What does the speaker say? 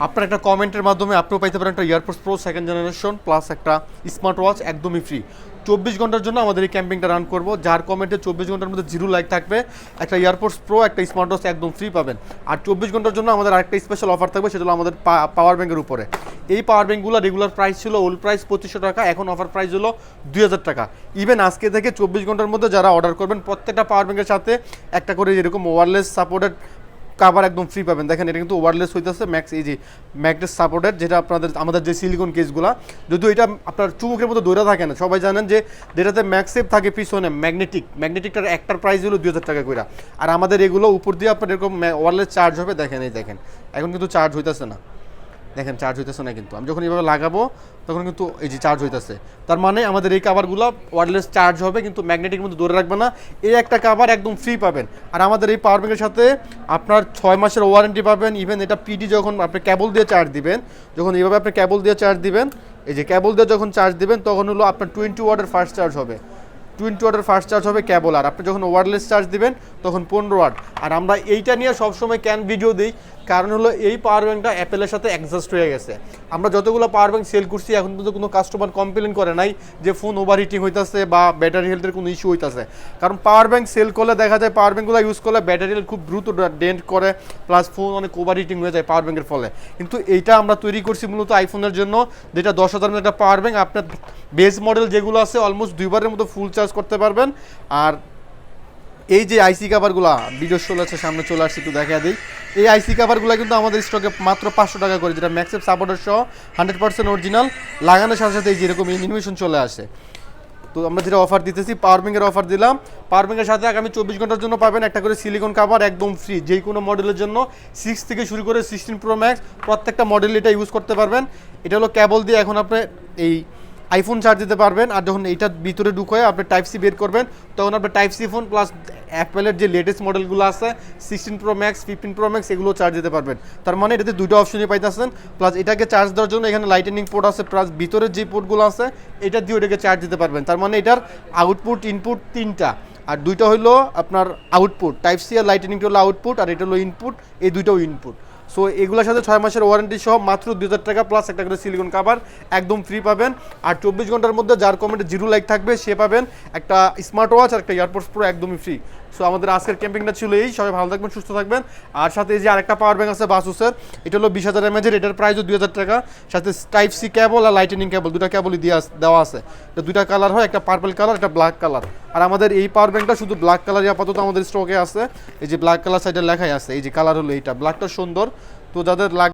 আপনার একটা কমেন্টের মাধ্যমে আপনিও পাইতে পারেন একটা ইয়ারপোর্টস প্রো সেকেন্ড জেনারেশন প্লাস একটা স্মার্ট ওয়াচ একদমই ফ্রি। 24 ঘন্টার জন্য আমাদের এই ক্যাম্পিংটা রান করব, যার কমেন্টে 24 ঘন্টার মধ্যে 0 লাইক থাকবে একটা ইয়ারপোর্টস প্রো একটা স্মার্ট ওয়াচ একদম ফ্রি পাবেন। আর 24 ঘন্টার জন্য আমাদের আরেকটা স্পেশাল অফার থাকবে, সেটা হলো আমাদের পাওয়ার ব্যাঙ্কের উপরে। এই পাওয়ার ব্যাঙ্কগুলো রেগুলার প্রাইস ছিল ওল্ড প্রাইস 2500 টাকা, এখন অফার প্রাইস হলো 2000 টাকা। ইভেন আজকে থেকে 24 ঘন্টার মধ্যে যারা অর্ডার করবেন প্রত্যেকটা পাওয়ার ব্যাঙ্কের সাথে একটা করে এরকম ওয়্যারলেস সাপোর্টেড কাভার একদম ফ্রি পাবেন। দেখেন এটা কিন্তু ওয়্যারলেস হইতেছে ম্যাক্স, এই যে ম্যাগনেট সাপোর্টেড, যেটা আমাদের যে সিলিকন কেসগুলো, যদিও এটা আপনার চুমুকের মতো দৌড়া থাকে না, সবাই জানেন যে যেটাতে ম্যাক্সেপ থাকে পিছনে ম্যাগনেটিকটার একটার প্রাইস হলো 2000 টাকা করে। আর আমাদের এগুলো উপর দিয়ে আপনার এরকম ওয়্যারলেস চার্জ হবে। দেখেন এই দেখেন এখন কিন্তু চার্জ হইতেছে না, দেখেন চার্জ হইতেছে না, কিন্তু আমি যখন এইভাবে লাগাবো তখন কিন্তু এই যে চার্জ হইতেছে। তার মানে আমাদের এই কাভারগুলো ওয়্যারলেস চার্জ হবে, কিন্তু ম্যাগনেটিক মধ্যে ধরে রাখবে না। এই একটা কাভার একদম ফ্রি পাবেন। আর আমাদের এই পাওয়ার ব্যাঙ্কের সাথে আপনার 6 মাসের ওয়ারেন্টি পাবেন। ইভেন এটা পিডি যখন আপনি কেবল দিয়ে চার্জ দিবেন, যখন এইভাবে আপনি কেবল দিয়ে চার্জ দিবেন, এই যে কেবল দিয়ে যখন চার্জ দিবেন তখন হলো আপনার 20 ওয়াটের ফার্স্ট চার্জ হবে, 20 ওয়াটের ফার্স্ট চার্জ হবে কেবল। আর আপনি যখন ওয়্যারলেস চার্জ দিবেন তখন 15 ওয়াট। আর আমরা এইটা নিয়ে সবসময় ক্যান ভিডিও দিই, কারণ হলো এই পাওয়ার ব্যাঙ্কটা অ্যাপেলের সাথে অ্যাডজাস্ট হয়ে গেছে। আমরা যতগুলো পাওয়ার ব্যাঙ্ক সেল করছি এখন পর্যন্ত কোনো কাস্টমার কমপ্লেন করে নাই যে ফোন ওভার হিটিং হইতেছে বা ব্যাটারি হেলথের কোনো ইস্যু হইতেছে। কারণ পাওয়ার ব্যাঙ্ক সেল করলে দেখা যায় পাওয়ার ব্যাঙ্কগুলো ইউজ করলে ব্যাটারি হেলথ খুব দ্রুত ডেন্ট করে, প্লাস ফোন অনেক ওভার হিটিং হয়ে যায় পাওয়ার ব্যাঙ্কের ফলে। কিন্তু এইটা আমরা তৈরি করছি মূলত আইফোনের জন্য, যেটা 10,000 একটা পাওয়ার ব্যাঙ্ক আপনার বেস মডেল যেগুলো আছে অলমোস্ট 2বারের মতো ফুল চার্জ করতে পারবেন। আর এই যে আইসি কাভারগুলো ভিডিও চলেছে সামনে চলে আসছে, একটু দেখা দিই। এই আইসি কাভারগুলো কিন্তু আমাদের স্টকে মাত্র 500 টাকা করে, যেটা ম্যাক্সেপ সাপোর্টার সহ 100% অরিজিনাল, লাগানোর সাথে সাথে এই যেরকম অ্যানিমেশন চলে আসে। তো আমরা যেটা অফার দিতেছি পাওয়ার ব্যাঙ্কের অফার দিলাম, পাওয়ার ব্যাঙ্কের সাথে আগামী 24 ঘন্টার জন্য পাবেন একটা করে সিলিকন কাভার একদম ফ্রি, যে কোনো মডেলের জন্য 6 থেকে শুরু করে 16 প্রো ম্যাক্স প্রত্যেকটা মডেল এটা ইউজ করতে পারবেন। এটা হলো কেবল দিয়ে এখন আপনি এই আইফোন চার্জ দিতে পারবেন। আর যখন এইটার ভিতরে ঢুকে আপনি টাইপ সি বের করবেন তখন আপনি টাইপ সি ফোন প্লাস অ্যাপেলের যে লেটেস্ট মডেলগুলো আছে 16 প্রো ম্যাক্স 15 প্রো ম্যাক্স এগুলো চার্জ দিতে পারবেন। তার মানে এটাতে দুটো অপশনই পাইতেছেন, প্লাস এটাকে চার্জ দেওয়ার জন্য এখানে লাইটেনিং পোর্ট আছে, প্লাস ভিতরের যে পোর্টগুলো আছে এটা দিয়ে ওটাকে চার্জ দিতে পারবেন। তার মানে এটার আউটপুট ইনপুট 3টা, আর দুইটা হলো আপনার আউটপুট, টাইপ সি আর লাইটেনিংটা হলো আউটপুট, আর এটা হলো ইনপুট, এই দুইটাও ইনপুট। সো এগুলোর সাথে 6 মাসের ওয়ারেন্টি সহ মাত্র 2000 টাকা প্লাস একটা করে সিলিকন কাভার একদম ফ্রি পাবেন। আর 24 ঘন্টার মধ্যে যার কমেন্টে 0 লাইক থাকবে সে পাবেন একটা স্মার্ট ওয়াচ আর একটা ইয়ারপোর্টস প্রো একদমই ফ্রি। সো আমাদের আজকের ক্যাম্পিংটা ছিল এই, সবাই ভালো থাকবেন সুস্থ থাকবেন। আর সাথে এই যে আরেকটা পাওয়ার ব্যাঙ্ক আছে বাসুসের, এটা হলো 20,000 mAh, এটার প্রাইসও 2000 টাকা, সাথে টাইপ সি কেবল আর লাইটেনিং কেবল দুটা কেবলই দেওয়া আছে। এটা দুইটা কালার হয়, একটা পার্পল কালার একটা ব্ল্যাক কালার। আর আমাদের এই পাওয়ার ব্যাঙ্কটা শুধু ব্ল্যাক কালারই আপাতত আমাদের স্টকে আছে, এই যে ব্ল্যাক কালার সাইডে লেখাই আছে, এই যে কালার হলো এইটা, ব্ল্যাকটা সুন্দর। তো যাদের